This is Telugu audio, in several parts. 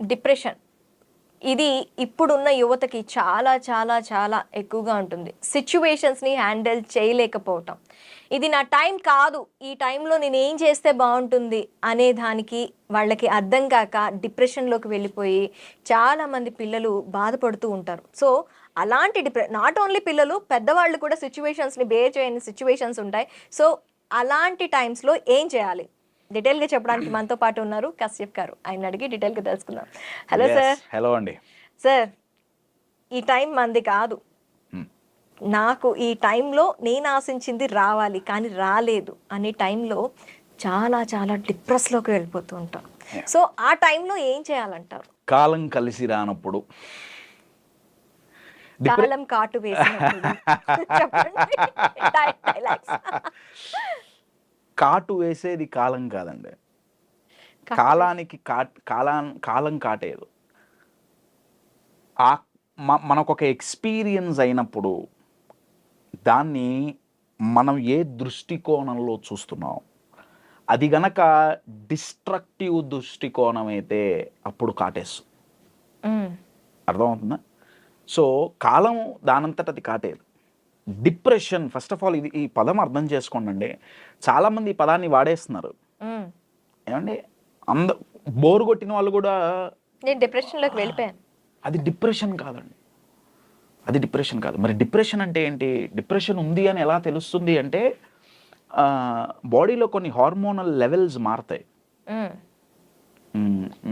డిప్రెషన్ ఇది ఇప్పుడున్న యువతకి చాలా చాలా చాలా ఎక్కువగా ఉంటుంది. సిచ్యువేషన్స్ని హ్యాండిల్ చేయలేకపోవటం, ఇది నా టైం కాదు, ఈ టైంలో నేను ఏం చేస్తే బాగుంటుంది అనే దానికి వాళ్ళకి అర్థం కాక డిప్రెషన్లోకి వెళ్ళిపోయి చాలామంది పిల్లలు బాధపడుతూ ఉంటారు. సో అలాంటి నాట్ ఓన్లీ పిల్లలు, పెద్దవాళ్ళు కూడా సిచ్యువేషన్స్ని బేర్ చేయని సిచ్యువేషన్స్ ఉంటాయి. సో అలాంటి టైమ్స్లో ఏం చేయాలి డీటెయిల్గా చెప్పడానికి మనతో పాటు ఉన్నారు కశ్యప్ గారు. ఆయన అడిగి డీటెయిల్గా తెలుసుకుందాం. Hello sir. హలో అండి. సార్, ఈ టైం మంది కాదు, నాకు ఈ టైంలో నేను ఆశించింది రావాలి కానీ రాలేదు అనే టైంలో చాలా చాలా డిప్రెస్లోకి వెళ్ళిపోతూ ఉంటాం. సో ఆ టైంలో ఏం చేయాలంటారు? కాలం కలిసి రానప్పుడు, కాలం కాటు వేసినప్పుడు చెప్పండి. డైలాగ్స్. కాటు వేసేది కాలం కాదండి, కాలానికి కాలం కాటేదు. మనకొక ఎక్స్పీరియన్స్ అయినప్పుడు దాన్ని మనం ఏ దృష్టికోణంలో చూస్తున్నాం, అది గనక డిస్ట్రక్టివ్ దృష్టికోణం అయితే అప్పుడు కాటేస్తుంది. అర్థమవుతుందా? సో కాలం దానంతట అది కాటేది. డిప్రెషన్, ఫస్ట్ ఆఫ్ ఆల్ ఇది ఈ పదం అర్థం చేసుకోండి. చాలామంది ఈ పదాన్ని వాడేస్తున్నారు. ఏమండి, బోరు కొట్టిన వాళ్ళు కూడా నేను డిప్రెషన్లోకి వెళ్ళిపోయాను, అది డిప్రెషన్ కాదండి, అది డిప్రెషన్ కాదు. మరి డిప్రెషన్ అంటే ఏంటి? డిప్రెషన్ ఉంది అని ఎలా తెలుస్తుంది అంటే బాడీలో కొన్ని హార్మోనల్ లెవెల్స్ మారుతాయి.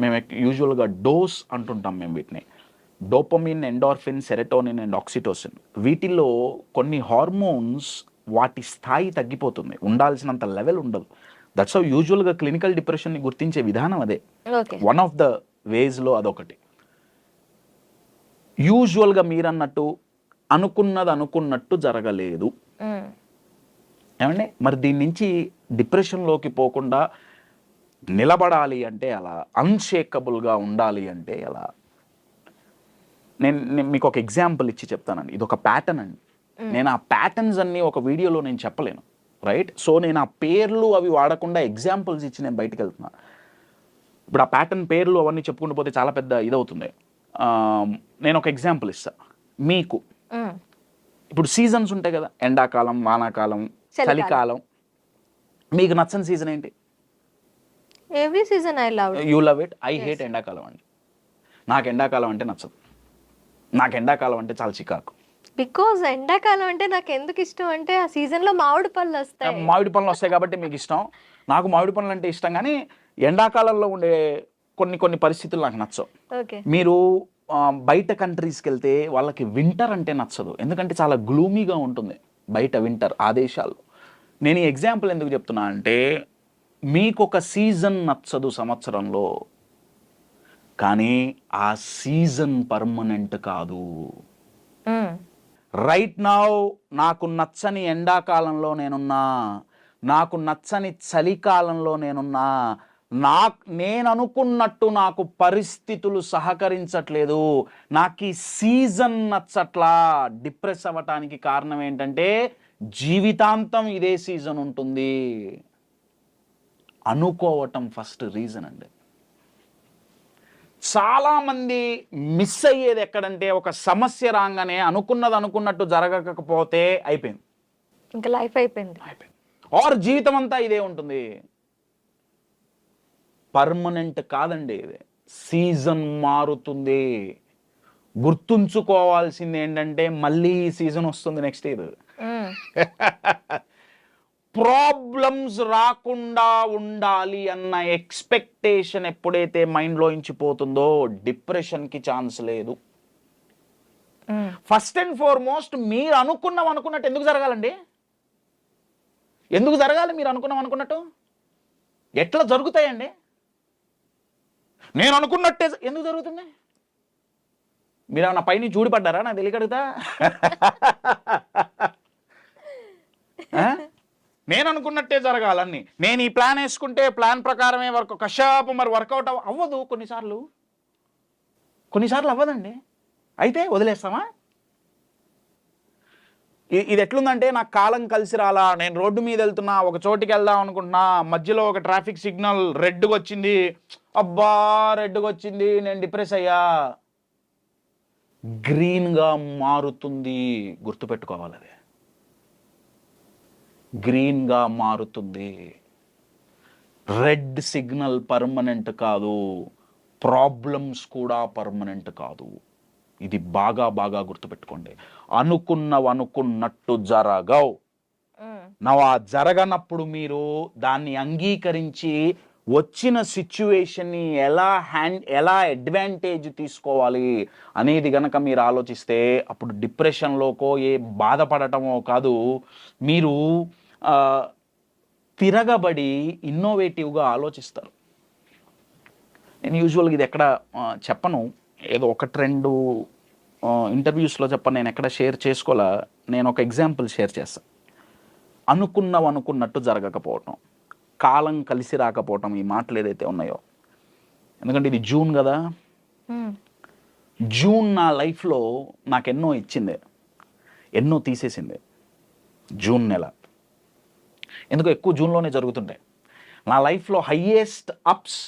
మేము యూజువల్గా డోస్ అంటుంటాం మేము వీటిని. Dopamine, endorphin, serotonin and oxytocin, వీటిల్లో కొన్ని హార్మోన్స్ వాటి స్థాయి తగ్గిపోతుంది, ఉండాల్సినంత లెవెల్ ఉండదు. దట్స్ హౌ యూజువల్గా క్లినికల్ డిప్రెషన్ని గుర్తించే విధానం అదే. వన్ ఆఫ్ ద వేస్లో అదొకటి. యూజువల్గా మీరన్నట్టు అనుకున్నది అనుకున్నట్టు జరగలేదు ఏమండి, మరి దీని నుంచి డిప్రెషన్లోకి పోకుండా నిలబడాలి అంటే అలా, అన్షేకబుల్గా ఉండాలి అంటే అలా. నేను మీకు ఒక ఎగ్జాంపుల్ ఇచ్చి చెప్తానండి. ఇది ఒక ప్యాటర్న్ అండి. నేను ఆ ప్యాటర్న్స్ అన్నీ ఒక వీడియోలో నేను చెప్పలేను, రైట్? సో నేను ఆ పేర్లు అవి వాడకుండా ఎగ్జాంపుల్స్ ఇచ్చి నేను బయటకు వెళ్తున్నా. ఇప్పుడు ఆ ప్యాటర్న్ పేర్లు అవన్నీ చెప్పుకుంటూ పోతే చాలా పెద్ద ఇదవుతుంది. నేను ఒక ఎగ్జాంపుల్ ఇస్తా మీకు. ఇప్పుడు సీజన్స్ ఉంటాయి కదా, ఎండాకాలం, వానాకాలం, చలికాలం. మీకు నచ్చని సీజన్ ఏంటి? Every season I love. You love it. I hate ఎండాకాలం అండి. నాకు ఎండాకాలం అంటే నచ్చదు. నాకు ఎండాకాలం అంటే చాలా చికాకు. బికాజ్ ఎండాకాలం అంటే నాకు ఎందుకు ఇష్టం అంటే ఆ సీజన్లో మామిడి పళ్ళు వస్తాయి. మామిడి పళ్ళు వస్తాయి కాబట్టి మీకు ఇష్టం. నాకు మామిడి పళ్ళు అంటే ఇష్టం, కానీ ఎండాకాలంలో ఉండే కొన్ని పరిస్థితులు నాకు నచ్చవు. మీరు బయట కంట్రీస్కి వెళ్తే వాళ్ళకి వింటర్ అంటే నచ్చదు, ఎందుకంటే చాలా గ్లూమీగా ఉంటుంది బయట వింటర్ ఆ దేశాల్లో. నేను ఈ ఎగ్జాంపుల్ ఎందుకు చెప్తున్నా అంటే, మీకు ఒక సీజన్ నచ్చదు సంవత్సరంలో, కానీ ఆ సీజన్ పర్మనెంట్ కాదు. రైట్ నౌ నాకు నచ్చని ఎండాకాలంలో నేనున్నా, నాకు నచ్చని చలికాలంలో నేనున్నా, నేను అనుకున్నట్టు నాకు పరిస్థితులు సహకరించట్లేదు, నాకు ఈ సీజన్ నచ్చట్లా. డిప్రెస్ అవ్వటానికి కారణం ఏంటంటే జీవితాంతం ఇదే సీజన్ ఉంటుంది అనుకోవటం ఫస్ట్ రీజన్ అండి. చాలామంది మిస్ అయ్యేది ఎక్కడంటే, ఒక సమస్య రాగానే అనుకున్నది అనుకున్నట్టు జరగకపోతే అయిపోయింది, ఇంకా లైఫ్ అయిపోయింది. ఆర్ జీవితం అంతా ఇదే ఉంటుంది. పర్మనెంట్ కాదండి ఇది, సీజన్ మారుతుంది. గుర్తుంచుకోవాల్సింది ఏంటంటే, మళ్ళీ ఈ సీజన్ వస్తుంది నెక్స్ట్ ఇయర్. ప్రాబ్లమ్స్ రాకుండా ఉండాలి అన్న ఎక్స్పెక్టేషన్ ఎప్పుడైతే మైండ్లో ఇంచిపోతుందో డిప్రెషన్కి ఛాన్స్ లేదు. ఫస్ట్ అండ్ ఫార్మోస్ట్ మీరు అనుకున్నట్టు ఎందుకు జరగాలండి? ఎందుకు జరగాలి? మీరు అనుకున్నట్టు ఎట్లా జరుగుతాయండి? నేను అనుకున్నట్టే ఎందుకు జరుగుతుంది? మీరు ఏమన్నా పైన చూడిపడ్డారా? నాకు తెలియకడుగుతా. నేను అనుకున్నట్టే జరగాలని, నేను ఈ ప్లాన్ వేసుకుంటే ప్లాన్ ప్రకారమే కషాపు మరి వర్కౌట్ అవ్వదు. కొన్నిసార్లు అవ్వదండి. అయితే వదిలేస్తామా? ఇది ఎట్లుందంటే నాకు కాలం కలిసి రాలా, నేను రోడ్డు మీద వెళ్తున్నా, ఒక చోటికి వెళ్దాం అనుకుంటున్నా, మధ్యలో ఒక ట్రాఫిక్ సిగ్నల్ రెడ్గా వచ్చింది, అబ్బా రెడ్గా వచ్చింది, నేను డిప్రెస్ అయ్యా. గ్రీన్గా మారుతుంది, గుర్తుపెట్టుకోవాలి. అది గ్రీన్గా మారుతుంది. రెడ్ సిగ్నల్ పర్మనెంట్ కాదు, ప్రాబ్లమ్స్ కూడా పర్మనెంట్ కాదు. ఇది బాగా బాగా గుర్తుపెట్టుకోండి. అనుకున్నట్టు జరగవు. ఆ జరగనప్పుడు మీరు దాన్ని అంగీకరించి వచ్చిన సిచ్యువేషన్ని ఎలా అడ్వాంటేజ్ తీసుకోవాలి అనేది గనక మీరు ఆలోచిస్తే అప్పుడు డిప్రెషన్లోకో బాధపడటమో కాదు, మీరు తిరగబడి ఇన్నోవేటివ్గా ఆలోచిస్తారు. నేను యూజువల్గా ఇది ఎక్కడ చెప్పను, ఏదో ఒకటి రెండు ఇంటర్వ్యూస్లో చెప్పను, నేను ఎక్కడ షేర్ చేసుకోవాలా. నేను ఒక ఎగ్జాంపుల్ షేర్ చేస్తాను. అనుకున్నట్టు జరగకపోవటం, కాలం కలిసి రాకపోవటం, ఈ మాటలు ఏదైతే ఉన్నాయో, ఎందుకంటే ఇది జూన్ కదా, జూన్ నా లైఫ్లో నాకు ఎన్నో ఇచ్చింది, ఎన్నో తీసేసింది. జూన్ నెల ఎందుకో ఎక్కువ జూన్లోనే జరుగుతుంటాయి. నా లైఫ్లో highest ups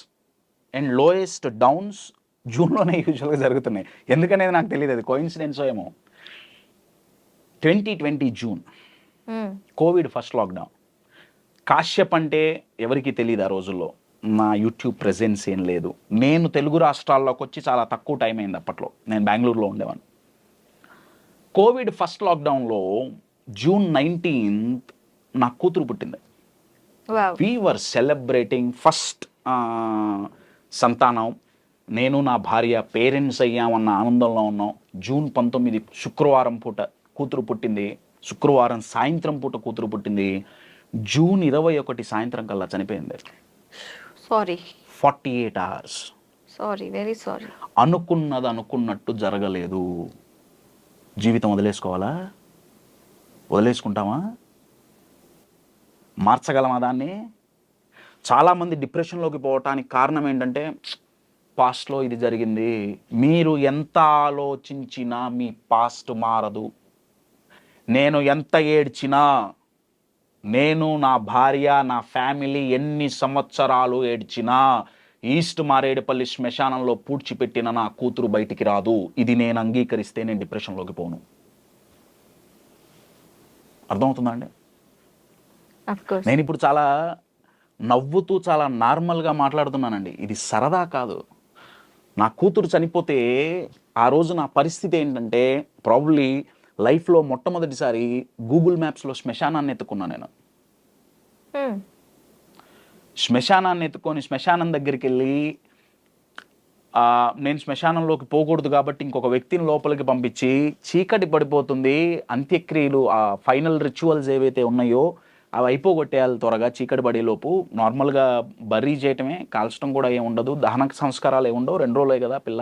and lowest downs జూన్లోనే యూజువల్గా జరుగుతున్నాయి. ఎందుకనేది నాకు తెలియదు, అది కోయిన్సిడెన్సో ఏమో. 2020 June, covid first lockdown. Kashyap అంటే ఎవరికి తెలియదు ఆ రోజుల్లో, నా యూట్యూబ్ ప్రెజెన్స్ ఏం లేదు. నేను తెలుగు రాష్ట్రాల్లోకి వచ్చి చాలా తక్కువ టైం అయింది అప్పట్లో, నేను బెంగళూరులో ఉండేవాడిని. కోవిడ్ ఫస్ట్ లాక్డౌన్లో జూన్ 19th నా కూతురు పుట్టింది. వీ వర్ సెలబ్రేటింగ్ ఫస్ట్ సంతానం. నేను నా భార్య పేరెంట్స్ అయ్యామన్న ఆనందంలో ఉన్నాం. జూన్ 19 శుక్రవారం పూట కూతురు పుట్టింది, శుక్రవారం సాయంత్రం పూట కూతురు పుట్టింది. జూన్ 21 సాయంత్రం కల్లా చనిపోయింది. Sorry, 48 hours. Sorry, very sorry. అనుకున్నట్టు జరగలేదు. జీవితం వదిలేసుకోవాలా? వదిలేసుకుంటామా? మార్చగలమా దాన్ని? చాలామంది డిప్రెషన్లోకి పోవటానికి కారణం ఏంటంటే, పాస్ట్లో ఇది జరిగింది. మీరు ఎంత ఆలోచించినా మీ పాస్ట్ మారదు. నేను ఎంత ఏడ్చినా, నేను, నా భార్య, నా ఫ్యామిలీ ఎన్ని సంవత్సరాలు ఏడ్చినా, ఈస్ట్ మారేడుపల్లి శ్మశానంలో పూడ్చిపెట్టిన నా కూతురు బయటికి రాదు. ఇది నేను అంగీకరిస్తే నేను డిప్రెషన్లోకి పోను. అర్థమవుతుందా అండి? నేను ఇప్పుడు చాలా నవ్వుతూ చాలా నార్మల్గా మాట్లాడుతున్నానండి, ఇది సరదా కాదు. నా కూతురు చనిపోతే ఆ రోజు నా పరిస్థితి ఏంటంటే, ప్రాబబ్లీ లైఫ్లో మొట్టమొదటిసారి గూగుల్ మ్యాప్స్లో శ్మశానాన్ని ఎత్తుకున్నాను నేను. శ్మశానాన్ని ఎత్తుకొని శ్మశానం దగ్గరికి వెళ్ళి, నేను శ్మశానంలోకి పోకూడదు కాబట్టి ఇంకొక వ్యక్తిని లోపలికి పంపించి, చీకటి పడిపోతుంది, అంత్యక్రియలు ఆ ఫైనల్ రిచువల్స్ ఏవైతే ఉన్నాయో అవి అయిపోగొట్టేయాలి త్వరగా, చీకటి పడేలోపు. నార్మల్గా బర్రీ చేయటమే, కాల్చడం కూడా ఏమి ఉండదు, దహన సంస్కారాలు ఏమి ఉండవు, 2 రోజులే కదా పిల్ల,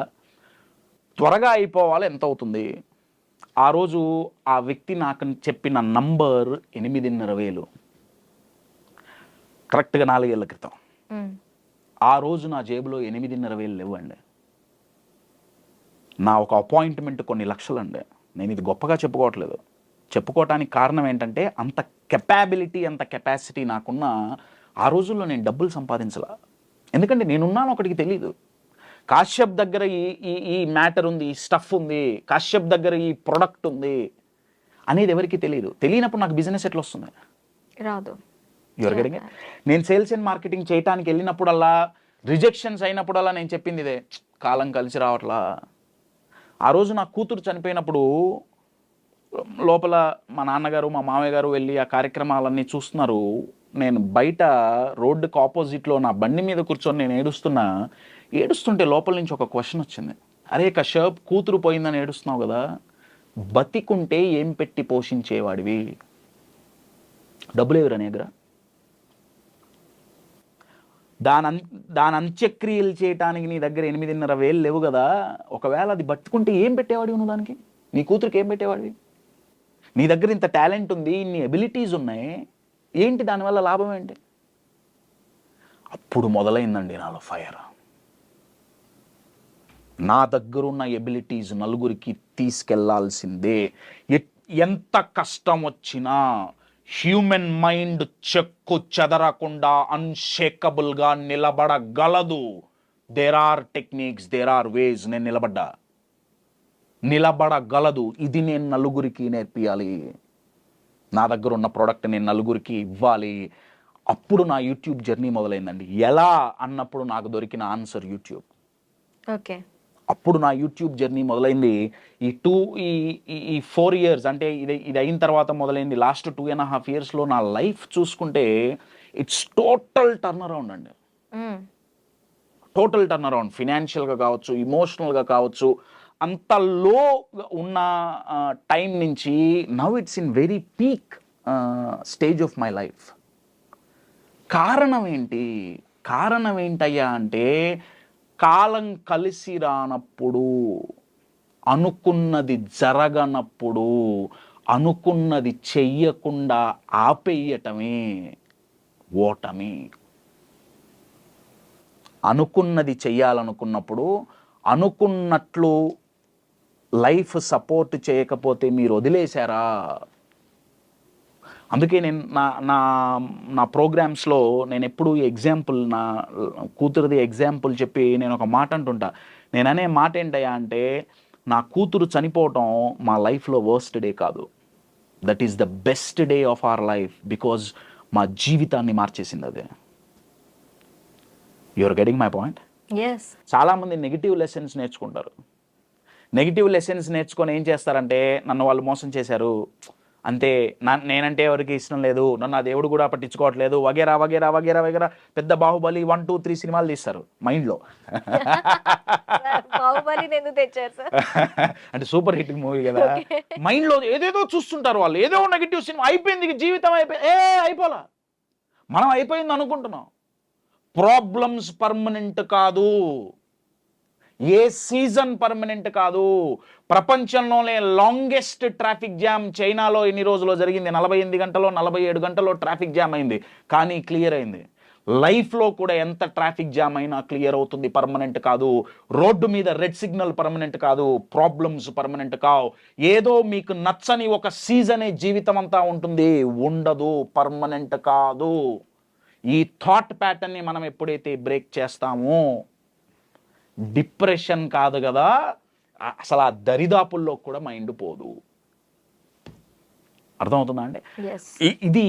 త్వరగా అయిపోవాలి. ఎంత అవుతుంది? ఆ రోజు ఆ వ్యక్తి నాకు చెప్పిన నంబర్ 8,500,000, కరెక్ట్గా 4 ఏళ్ల క్రితం. ఆ రోజు నా జేబులో 8,500,000 లేవండి. నా ఒక అపాయింట్మెంట్ కొన్ని లక్షలండి. నేను ఇది గొప్పగా చెప్పుకోవట్లేదు, చెప్పుకోవటానికి కారణం ఏంటంటే, అంత కెపాబిలిటీ, అంత కెపాసిటీ నాకున్న ఆ రోజుల్లో నేను డబ్బులు సంపాదించలా. ఎందుకంటే నేనున్నాను ఒకటికి తెలీదు. కాశ్యప్ దగ్గర ఈ మ్యాటర్ ఉంది, ఈ స్టఫ్ ఉంది, కాశ్యప్ దగ్గర ఈ ప్రొడక్ట్ ఉంది అనేది ఎవరికి తెలియదు. తెలియనప్పుడు నాకు బిజినెస్ ఎట్లా వస్తుంది? రాదు. ఎవరికైనా నేను సేల్స్ అండ్ మార్కెటింగ్ చేయడానికి వెళ్ళినప్పుడల్లా, రిజెక్షన్స్ అయినప్పుడల్లా నేను చెప్పింది ఇదే, కాలం కలిసి రావట్లా. ఆ రోజు నా కూతురు చనిపోయినప్పుడు లోపల మా నాన్నగారు, మా మామయ్య గారు వెళ్ళి ఆ కార్యక్రమాలన్నీ చూస్తున్నారు. నేను బయట రోడ్డుకు ఆపోజిట్లో నా బండి మీద కూర్చొని నేను ఏడుస్తుంటే లోపల నుంచి ఒక క్వశ్చన్ వచ్చింది. అరే కశ్యప్, కూతురు పోయిందని ఏడుస్తున్నావు కదా, బతికుంటే ఏం పెట్టి పోషించేవాడివి? డబ్బులు ఎవరు నీ దగ్గర? దాని అంత్యక్రియలు చేయటానికి నీ దగ్గర 8,500,000 లేవు కదా. ఒకవేళ అది బతుకుంటే ఏం పెట్టేవాడివి నువ్వు దానికి? నీ కూతురికి ఏం పెట్టేవాడివి? నీ దగ్గర ఇంత టాలెంట్ ఉంది, ఇన్ని ఎబిలిటీస్ ఉన్నాయి, ఏంటి దానివల్ల లాభం ఏంటి? అప్పుడు మొదలైందండి నాలో ఫైర్. నా దగ్గరున్న ఎబిలిటీస్ నలుగురికి తీసుకెళ్లాల్సిందే. ఎంత కష్టం వచ్చినా హ్యూమన్ మైండ్ చెక్కు చెదరకుండా అన్షేకబుల్గా నిలబడగలదు. There are techniques, there are ways. నేను నిలబడగలదు. ఇది నేను నలుగురికి నేర్పియాలి. నా దగ్గర ఉన్న ప్రోడక్ట్ నేను నలుగురికి ఇవ్వాలి. అప్పుడు నా యూట్యూబ్ జర్నీ మొదలైందండి. ఎలా అన్నప్పుడు నాకు దొరికిన ఆన్సర్ యూట్యూబ్. ఓకే, అప్పుడు నా యూట్యూబ్ జర్నీ మొదలైంది. ఈ 4 years అంటే ఇది అయిన తర్వాత మొదలైంది. లాస్ట్ 2.5 yearsలో నా లైఫ్ చూసుకుంటే ఇట్స్ టోటల్ టర్న్ అరౌండ్ అండి. Total turn around. ఫినాన్షియల్గా కావచ్చు, ఇమోషనల్గా కావచ్చు. అంత లో ఉన్న టైం నుంచి now it's in very peak stage of my life. కారణం ఏంటయ్యా అంటే, కాలం కలిసి రానప్పుడు, అనుకున్నది జరగనప్పుడు, అనుకున్నది చెయ్యకుండా ఆపేయటమే ఓటమి. అనుకున్నది చెయ్యాలనుకున్నప్పుడు, అనుకున్నట్లు లైఫ్ సపోర్ట్ చేయకపోతే మీరు వదిలేశారా. అందుకే నేను నా ప్రోగ్రామ్స్లో నేను ఎప్పుడు ఎగ్జాంపుల్, నా కూతురుది ఎగ్జాంపుల్ చెప్పి నేను ఒక మాట అంటుంటా. నేను అనే మాట ఏంటయ్యా అంటే, నా కూతురు చనిపోవటం మా లైఫ్లో వర్స్ట్ డే కాదు. That is the best day of our life. Because మా జీవితాన్ని మార్చేసింది అదే. You're getting my point? చాలామంది నెగిటివ్ లెసన్స్ నేర్చుకుంటారు. నెగిటివ్ లెసన్స్ నేర్చుకొని ఏం చేస్తారంటే, నన్ను వాళ్ళు మోసం చేశారు అంతే, నేనంటే ఎవరికి ఇష్టం లేదు, నన్ను ఆ దేవుడు కూడా పట్టించుకోవట్లేదు, వగేరా వగేరా వగేరా వగేరా. పెద్ద బాహుబలి 1, 2, 3 సినిమాలు తీస్తారు మైండ్లో. అంటే సూపర్ హిట్ మూవీ కదా. మైండ్లో ఏదేదో చూస్తుంటారు వాళ్ళు. ఏదో నెగిటివ్ సినిమా అయిపోయింది, జీవితం అయిపోలా. మనం అయిపోయింది అనుకుంటున్నాం. ప్రాబ్లమ్స్ పర్మనెంట్ కాదు. ఏ సీజన్ పర్మనెంట్ కాదు. ప్రపంచంలోనే లాంగెస్ట్ ట్రాఫిక్ జామ్ చైనాలో ఎన్ని రోజుల్లో జరిగింది? 48 గంటలో 47 గంటలో ట్రాఫిక్ జామ్ అయింది, కానీ క్లియర్ అయింది. లైఫ్లో కూడా ఎంత ట్రాఫిక్ జామ్ అయినా క్లియర్ అవుతుంది, పర్మనెంట్ కాదు. రోడ్డు మీద రెడ్ సిగ్నల్ పర్మనెంట్ కాదు, ప్రాబ్లమ్స్ పర్మనెంట్ కావు. ఏదో మీకు నచ్చని ఒక సీజనే జీవితం అంతా ఉంటుంది, ఉండదు, పర్మనెంట్ కాదు. ఈ థాట్ ప్యాటర్న్ని మనం ఎప్పుడైతే బ్రేక్ చేస్తామో, డిప్రెషన్ కాదు కదా, అసలు ఆ దరిదాపుల్లో కూడా మైండ్ పోదు. అర్థమవుతుందా అండి? ఇది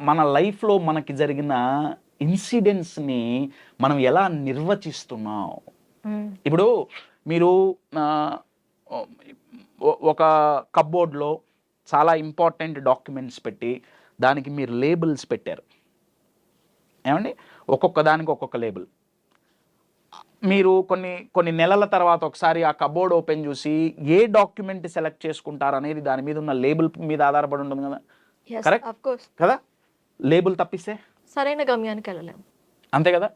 మన లైఫ్లో మనకి జరిగిన ఇన్సిడెంట్స్ని మనం ఎలా నిర్వచిస్తున్నాం. ఇప్పుడు మీరు ఒక కప్బోర్డ్లో చాలా ఇంపార్టెంట్ డాక్యుమెంట్స్ పెట్టి దానికి మీరు లేబుల్స్ పెట్టారు ఏమండి, ఒక్కొక్క దానికి ఒక్కొక్క లేబుల్. మీరు కొన్ని నెలల తర్వాత ఒకసారి ఆ కబోర్డ్ ఓపెన్ చూసి ఏ డాక్యుమెంట్ సెలెక్ట్ చేసుకుంటారు అనేది దాని మీద ఉన్న లేబుల్ మీద ఆధారపడి ఉంటుంది కదా. కరెక్ట్ కదా? లేబుల్ తప్పిస్తే సరైన గమ్యానికి వెళ్ళలేము. అంతే కదా.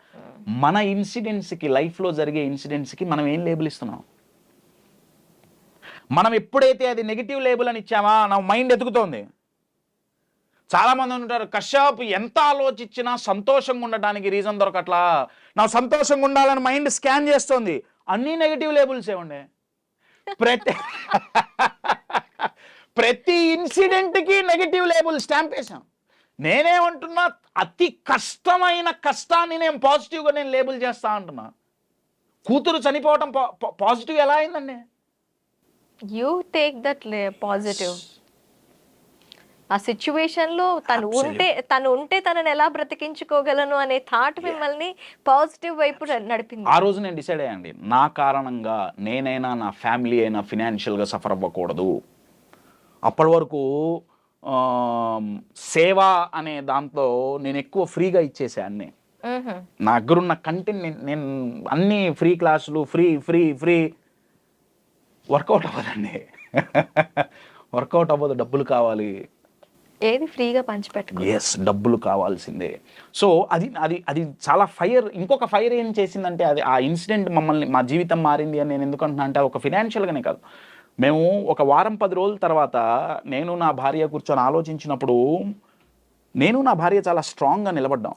మన ఇన్సిడెంట్స్కి, లైఫ్లో జరిగే ఇన్సిడెంట్స్కి మనం ఏం లేబుల్ ఇస్తున్నాం? మనం ఎప్పుడైతే అది నెగిటివ్ లేబుల్ అని ఇచ్చామా, నా మైండ్ ఎతుకుతోంది. చాలామంది ఉంటారు, కశ్యప్ ఎంత ఆలోచించినా సంతోషంగా ఉండటానికి రీజన్ దొరకట్లా, నా సంతోషంగా ఉండాలని మైండ్ స్కాన్ చేస్తోంది. అన్నీ నెగిటివ్ లేబుల్స్ ఏమండి. ప్రతి ఇన్సిడెంట్కి నెగిటివ్ లేబుల్ స్టాంప్ వేసాం. నేనేమంటున్నా, అతి కష్టమైన కష్టాన్ని నేను పాజిటివ్గా నేను లేబుల్ చేస్తా అంటున్నా. కూతురు చనిపోవటం పాజిటివ్ ఎలా అయిందండి? You take that positive. ఆ సిచ్యువేషన్ లో తను ఉంటే తనని ఎలా బ్రతికించుకోగలను అనే థాట్ మిమ్మల్ని పాజిటివ్ వైపు నడిపింది. ఆ రోజు నేను డిసైడ్ అయ్యండి, నా కారణంగా నేనైనా, నా ఫ్యామిలీ అయినా ఫినాన్షియల్గా సఫర్ అవ్వకూడదు. అప్పటి వరకు సేవ అనే దాంట్లో నేను ఎక్కువ ఫ్రీగా ఇచ్చేసా అన్ని. నా దగ్గరున్న కంటెంట్ నేను అన్ని ఫ్రీ క్లాసులు, ఫ్రీ ఫ్రీ ఫ్రీ వర్కౌట్ అవ్వదండి. వర్కౌట్ అవ్వదు, డబ్బులు కావాలి. ఏది ఫ్రీగా పంచిపెట్టుకో. ఎస్, డబ్బులు కావాల్సిందే. సో అది చాలా ఫైర్. ఇంకొక ఫైర్ ఏం చేసిందంటే, అది ఆ ఇన్సిడెంట్ మా జీవితం మారింది అని నేను ఎందుకంటున్నా అంటే, ఒక ఫినాన్షియల్గానే కాదు. మేము ఒక వారం 10 రోజుల తర్వాత నేను నా భార్య కూర్చొని ఆలోచించినప్పుడు, నేను నా భార్య చాలా స్ట్రాంగ్గా నిలబడ్డాం.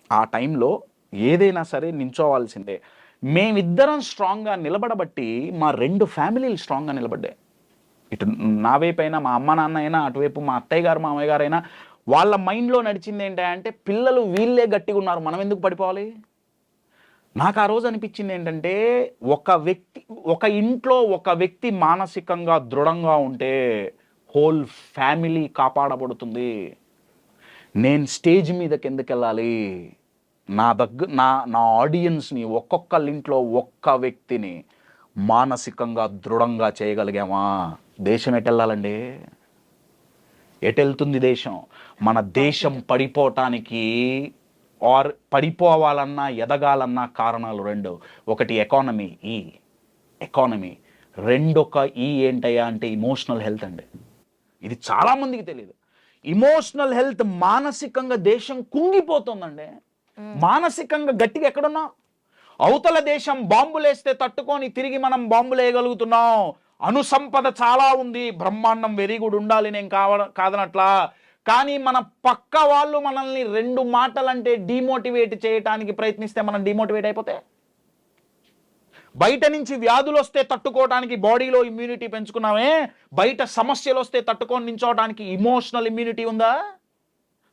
ఆ టైంలో ఏదైనా సరే నించోవాల్సిందే. మేమిద్దరం స్ట్రాంగ్గా నిలబడబట్టి మా 2 ఫ్యామిలీలు స్ట్రాంగ్గా నిలబడ్డాయి. ఇటు నా వైపు అయినా, మా అమ్మ నాన్న అయినా, అటువైపు మా అత్తయ్య గారు మామయ్య గారు అయినా, వాళ్ళ మైండ్లో నడిచింది ఏంటంటే పిల్లలు వీళ్ళే గట్టిగా ఉన్నారు, మనం ఎందుకు పడిపోవాలి. నాకు ఆ రోజు అనిపించింది ఏంటంటే ఒక ఇంట్లో ఒక వ్యక్తి మానసికంగా దృఢంగా ఉంటే హోల్ ఫ్యామిలీ కాపాడబడుతుంది. నేను స్టేజ్ మీదకి ఎందుకు వెళ్ళాలి, నా ఆడియన్స్ని ఒక్కొక్కళ్ళ ఇంట్లో ఒక్క వ్యక్తిని మానసికంగా దృఢంగా చేయగలిగామా, దేశం ఎటెళ్ళాలండి, ఎటెళ్తుంది దేశం. మన దేశం పడిపోవటానికి పడిపోవాలన్నా ఎదగాలన్నా కారణాలు రెండు. ఒకటి ఎకానమీ, రెండొక ఏంటయ్యా అంటే ఇమోషనల్ హెల్త్ అండి. ఇది చాలామందికి తెలియదు. ఇమోషనల్ హెల్త్, మానసికంగా దేశం కుంగిపోతుందండి. మానసికంగా గట్టిగా ఎక్కడున్నా, అవతల దేశం బాంబులేస్తే తట్టుకొని తిరిగి మనం బాంబులేయగలుగుతున్నాం. అనుసంపద చాలా ఉంది, బ్రహ్మాండం వెరీ గుడ్, ఉండాలి, నేను కాదనట్లా. కానీ మన పక్క వాళ్ళు మనల్ని 2 మాటలంటే డిమోటివేట్ చేయడానికి ప్రయత్నిస్తే మనం డిమోటివేట్ అయిపోతే, బయట నుంచి వ్యాధులు వస్తే తట్టుకోవడానికి బాడీలో ఇమ్యూనిటీ పెంచుకున్నామే, బయట సమస్యలు వస్తే తట్టుకొని నించోవడానికి ఇమోషనల్ ఇమ్యూనిటీ ఉందా,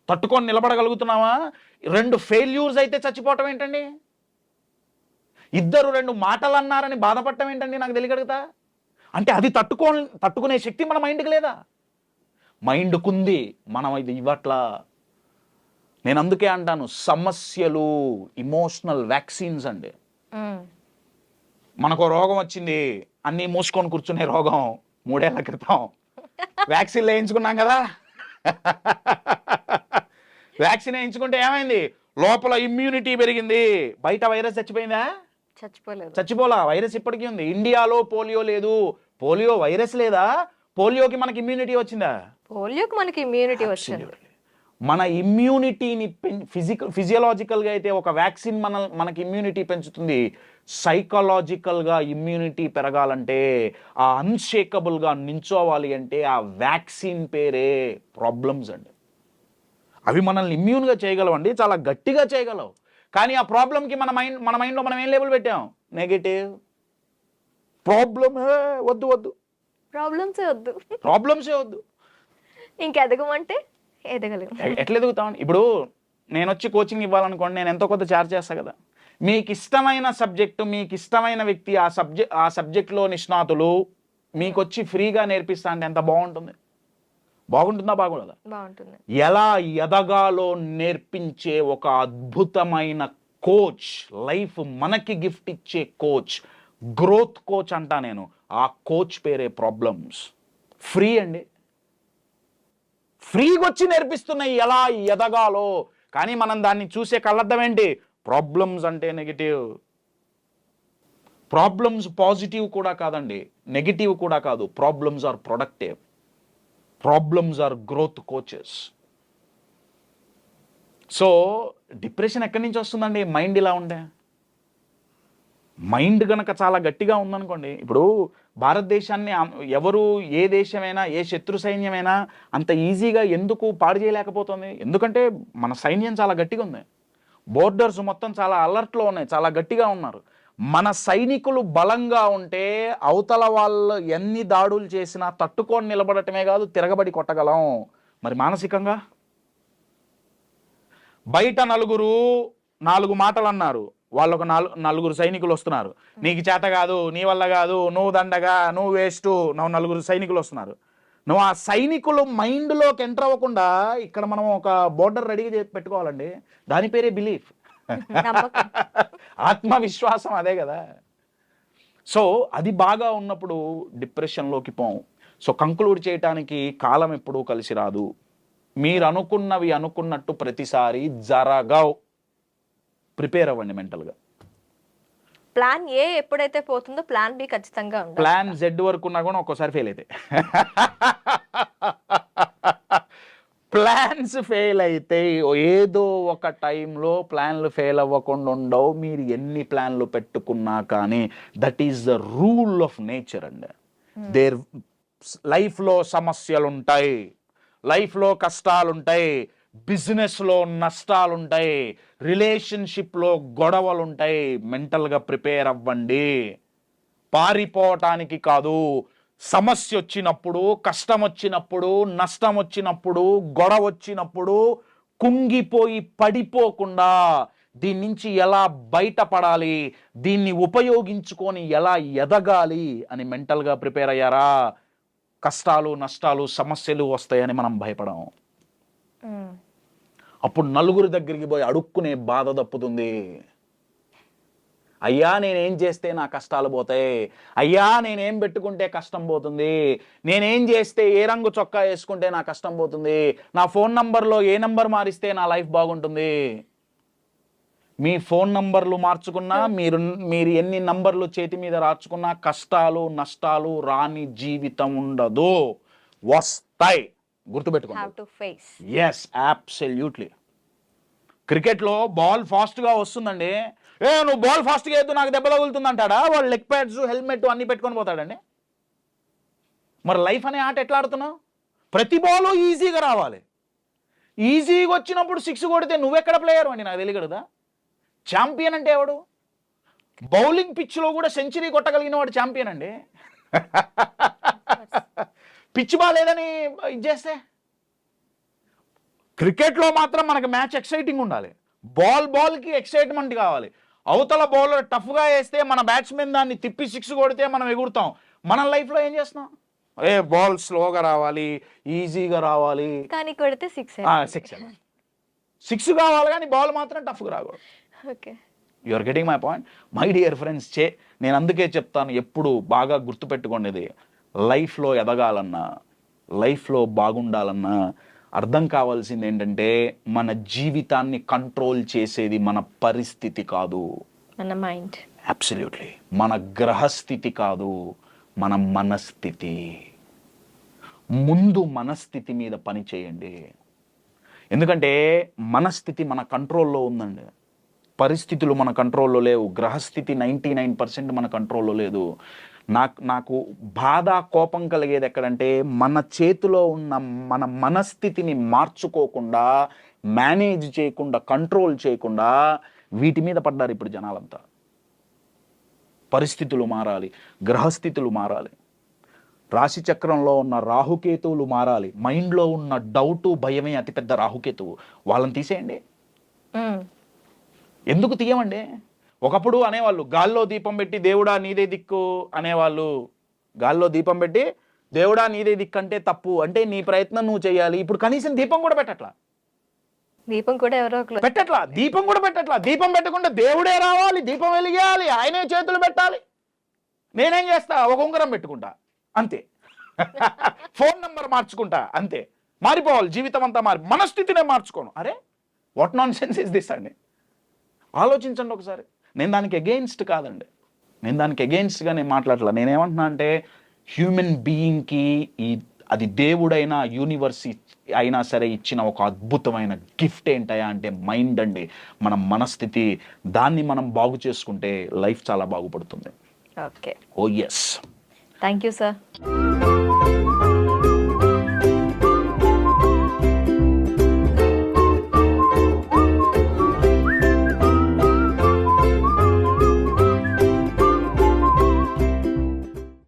తట్టుకొని నిలబడగలుగుతున్నావా. 2 ఫెయిల్యూర్స్ అయితే చచ్చిపోవటం ఏంటండి, ఇద్దరు 2 మాటలు అన్నారని బాధపడటం ఏంటండి, నాకు తెలియగలుగుతా. అంటే అది తట్టుకునే శక్తి మన మైండ్కి లేదా, మైండ్కుంది, మనం ఇది ఇవ్వట్లా. నేను అందుకే అంటాను, సమస్యలు ఇమోషనల్ వ్యాక్సిన్స్ అండి. మనకు రోగం వచ్చింది, అన్నీ మూసుకొని కూర్చునే రోగం 3 ఏళ్ల క్రితం వ్యాక్సిన్ వేయించుకున్నాం కదా. వ్యాక్సిన్ వేయించుకుంటే ఏమైంది, లోపల ఇమ్యూనిటీ పెరిగింది, బయట వైరస్ చచ్చిపోయిందా, చచ్చిపోలా, వైరస్ ఇప్పటికీ ఉంది. ఇండియాలో పోలియో లేదు, పోలియో వైరస్ లేదా, పోలియోకి మనకి ఇమ్యూనిటీ వచ్చిందా, పోలియోకి మనకి ఇమ్యూనిటీ వచ్చింది. మన ఇమ్యూనిటీని ఫిజియలాజికల్గా అయితే ఒక వ్యాక్సిన్ మనకి ఇమ్యూనిటీ పెంచుతుంది. సైకలాజికల్గా ఇమ్యూనిటీ పెరగాలంటే, ఆ అన్షేకబుల్గా నించోవాలి అంటే ఆ వ్యాక్సిన్ పేరే ప్రాబ్లమ్స్ అండి. అవి మనల్ని ఇమ్యూన్గా చేయగలవండి, చాలా గట్టిగా చేయగలవు. కానీ ఆ ప్రాబ్లంకి మన మైండ్లో మనం ఏం లేబుల్ పెట్టాం, నెగటివ్. వద్దు ప్రాబ్లమ్సే వద్దు. ఇంకెదగమంటే ఎదగలేము. ఎట్లా ఎదుగుతాం. ఇప్పుడు నేను వచ్చి కోచింగ్ ఇవ్వాలనుకోండి, నేను ఎంతో కొంత ఛార్జ్ చేస్తా కదా. మీకు ఇష్టమైన సబ్జెక్టు, మీకు ఇష్టమైన వ్యక్తి, ఆ సబ్జెక్ట్లో నిష్ణాతులు మీకు వచ్చి ఫ్రీగా నేర్పిస్తా అంటే ఎంత బాగుంటుందా, బాగుండదా? బాగుంటుంది. ఎలా ఎదగాలో నేర్పించే ఒక అద్భుతమైన కోచ్, లైఫ్ మనకి గిఫ్ట్ ఇచ్చే కోచ్, గ్రోత్ కోచ్ అంటా నేను. ఆ కోచ్ పేరే ప్రాబ్లమ్స్. ఫ్రీ అండి, ఫ్రీగా వచ్చి నేర్పిస్తున్నాయి ఎలా ఎదగాలో. కానీ మనం దాన్ని చూసే కళ్ళర్థం ఏంటి, ప్రాబ్లమ్స్ అంటే నెగిటివ్. ప్రాబ్లమ్స్ పాజిటివ్ కూడా కాదండి, నెగిటివ్ కూడా కాదు. Problems are productive, problems are growth coaches. So depression ఎక్కడి నుంచి వస్తుందండి, మైండ్ ఇలా ఉండే. మైండ్ గనక చాలా గట్టిగా ఉందనుకోండి, ఇప్పుడు భారతదేశాన్ని ఎవరు, ఏ దేశమైనా, ఏ శత్రు సైన్యమైనా అంత ఈజీగా ఎందుకు పాడు చేయలేకపోతుంది, ఎందుకంటే మన సైన్యం చాలా గట్టిగా ఉంది. బోర్డర్స్ మొత్తం చాలా అలర్ట్లో ఉన్నాయి, చాలా గట్టిగా ఉన్నారు. మన సైనికులు బలంగా ఉంటే అవతల వాళ్ళు ఎన్ని దాడులు చేసినా తట్టుకొని నిలబడటమే కాదు, తిరగబడి కొట్టగలం. మరి మానసికంగా బయట 4 మాటలు అన్నారు, వాళ్ళు ఒక 4 సైనికులు వస్తున్నారు, నీకు చేత కాదు, నీ వల్ల కాదు, నువ్వు దండగా, నువ్వు వేస్ట్, నువ్వు 4 సైనికులు వస్తున్నారు. నువ్వు ఆ సైనికులు మైండ్లోకి ఎంటర్ అవ్వకుండా ఇక్కడ మనం ఒక బోర్డర్ రెడీగా పెట్టుకోవాలండి. దాని పేరే బిలీఫ్, ఆత్మవిశ్వాసం, అదే కదా. సో అది బాగా ఉన్నప్పుడు డిప్రెషన్లోకి పోం. సో కంక్లూడ్ చేయటానికి కాలం ఎప్పుడూ కలిసి రాదు. మీరు అనుకున్నవి అనుకున్నట్టు ప్రతిసారి జరగవు. ప్రిపేర్ అవ్వండి మెంటల్గా. ప్లాన్ ఏ ఎప్పుడైతే పోతుందో ప్లాన్ బి ఖచ్చితంగా ఉండాలి. ప్లాన్ జెడ్ వరకు ఉన్నా కూడా ఒక్కోసారి ఫెయిల్ అయితే, ప్లాన్స్ ఫెయిల్ అయితే ఏదో ఒక టైంలో ప్లాన్లు ఫెయిల్ అవ్వకుండా ఉండవు. మీరు ఎన్ని ప్లాన్లు పెట్టుకున్నా కానీ that is the rule of nature అండి. దేర్ లైఫ్లో సమస్యలు ఉంటాయి, లైఫ్లో కష్టాలుంటాయి, బిజినెస్లో నష్టాలుంటాయి, రిలేషన్షిప్లో గొడవలుంటాయి. మెంటల్గా ప్రిపేర్ అవ్వండి, పారిపోవటానికి కాదు, సమస్య వచ్చినప్పుడు, కష్టం వచ్చినప్పుడు, నష్టం వచ్చినప్పుడు, గొడవ వచ్చినప్పుడు కుంగిపోయి పడిపోకుండా దీని నుంచి ఎలా బయటపడాలి, దీన్ని ఉపయోగించుకొని ఎలా ఎదగాలి అని మెంటల్గా ప్రిపేర్ అయ్యారా? కష్టాలు, నష్టాలు, సమస్యలు వస్తాయని మనం భయపడం. అప్పుడు నలుగురి దగ్గరికి పోయి అడుక్కునే బాధ తప్పుతుంది. అయ్యా నేనేం చేస్తే నా కష్టాలు పోతాయి, అయ్యా నేనేం పెట్టుకుంటే కష్టం పోతుంది, నేనేం చేస్తే ఏ రంగు చొక్కా వేసుకుంటే నా కష్టం పోతుంది, నా ఫోన్ నంబర్లో ఏ నంబర్ మారిస్తే నా లైఫ్ బాగుంటుంది. మీ ఫోన్ నంబర్లు మార్చుకున్నా, మీరు ఎన్ని నంబర్లు చేతి మీద రాచుకున్నా కష్టాలు నష్టాలు రాని జీవితం ఉండదు, వస్తాయి. గుర్తుపెట్టుకోండి. Yes, absolutely. క్రికెట్లో బాల్ ఫాస్ట్గా వస్తుందండి, నువ్వు బాల్ ఫాస్ట్గా వేద్దు నాకు దెబ్బ తగులుతుంది అంటాడా? వాడు లెగ్ ప్యాడ్స్, హెల్మెట్ అన్నీ పెట్టుకొని పోతాడండి. మరి లైఫ్ అనే ఆట ఎట్లా ఆడుతున్నావు? ప్రతి బాల్ ఈజీగా రావాలి. ఈజీగా వచ్చినప్పుడు 6 కొడితే నువ్వెక్కడ ప్లేయర్ అండి? నాకు తెలియదు కదా. ఛాంపియన్ అంటే ఎవడు? బౌలింగ్ పిచ్లో కూడా సెంచరీ కొట్టగలిగిన వాడు ఛాంపియన్ అండి. పిచ్ బాలేదని ఇది చేస్తే. క్రికెట్లో మాత్రం మనకి మ్యాచ్ ఎక్సైటింగ్ ఉండాలి, బాల్కి ఎక్సైట్మెంట్ కావాలి. అవతల బౌలర్ టఫ్గా వేస్తే మన బ్యాట్స్మెన్ దాన్ని తిప్పి 6 కొడితే మనం ఎగురుతాం. మన లైఫ్లో ఏం చేస్తున్నాం? బాల్ స్లోగా రావాలి, ఈజీగా రావాలి, కానీ కొడితే 6 కావాలి, కానీ బాల్ మాత్రం టఫ్గా రాకూడదు. Okay, you are getting my point my dear friends. నేను అందుకే చెప్తాను, ఎప్పుడు బాగా గుర్తుపెట్టుకోండి, లైఫ్లో ఎదగాలన్నా, లైఫ్లో బాగుండాలన్నా అర్థం కావాల్సింది ఏంటంటే మన జీవితాన్ని కంట్రోల్ చేసేది మన పరిస్థితి కాదు, మన మైండ్. అబ్సల్యూట్లీ. మన గ్రహస్థితి కాదు, మన మనస్థితి. ముందు మనస్థితి మీద పని చేయండి. ఎందుకంటే మనస్థితి మన కంట్రోల్లో ఉందండి, పరిస్థితులు మన కంట్రోల్లో లేవు. గ్రహస్థితి 99% మన కంట్రోల్లో లేదు. నాకు బాధ, కోపం కలిగేది ఎక్కడంటే మన చేతిలో ఉన్న మన మనస్థితిని మార్చుకోకుండా, మేనేజ్ చేయకుండా, కంట్రోల్ చేయకుండా వీటి మీద పడ్డారు ఇప్పుడు జనాలంతా. పరిస్థితులు మారాలి, గ్రహస్థితులు మారాలి, రాశి చక్రంలో ఉన్న రాహుకేతువులు మారాలి. మైండ్లో ఉన్న డౌటు, భయమే అతిపెద్ద రాహుకేతువు. వాళ్ళని తీసేయండి. ఎందుకు తీయమండి? ఒకప్పుడు అనేవాళ్ళు గాల్లో దీపం పెట్టి దేవుడా నీదే దిక్కు అనేవాళ్ళు. గాల్లో దీపం పెట్టి దేవుడా నీదే దిక్కు అంటే తప్పు, అంటే నీ ప్రయత్నం నువ్వు చేయాలి. ఇప్పుడు కనీసం దీపం కూడా పెట్టట్లా, దీపం కూడా ఎవరో పెట్టట్లా, దీపం కూడా పెట్టట్లా. దీపం పెట్టకుండా దేవుడే రావాలి, దీపం వెలిగేయాలి, ఆయనే చేతులు పెట్టాలి. నేనేం చేస్తా? ఒక ఉంగరం పెట్టుకుంటా అంతే, ఫోన్ నంబర్ మార్చుకుంటా అంతే. మారిపోవాలి జీవితం అంతా, మనస్థితినే మార్చుకోను. అరే what non sense is this అండి? ఆలోచించండి ఒకసారి. నేను దానికి అగెయిన్స్ట్ కాదండి, నేను దానికి అగెయిన్స్ట్గా నేను మాట్లాడలే. నేనేమంటున్నా అంటే హ్యూమన్ బీయింగ్కి అది దేవుడైనా యూనివర్స్ అయినా సరే ఇచ్చిన ఒక అద్భుతమైన గిఫ్ట్ ఏంటయా అంటే మైండ్ అండి, మన మనస్థితి. దాన్ని మనం బాగు చేసుకుంటే లైఫ్ చాలా బాగుపడుతుంది. Okay, oh yes. Thank you sir.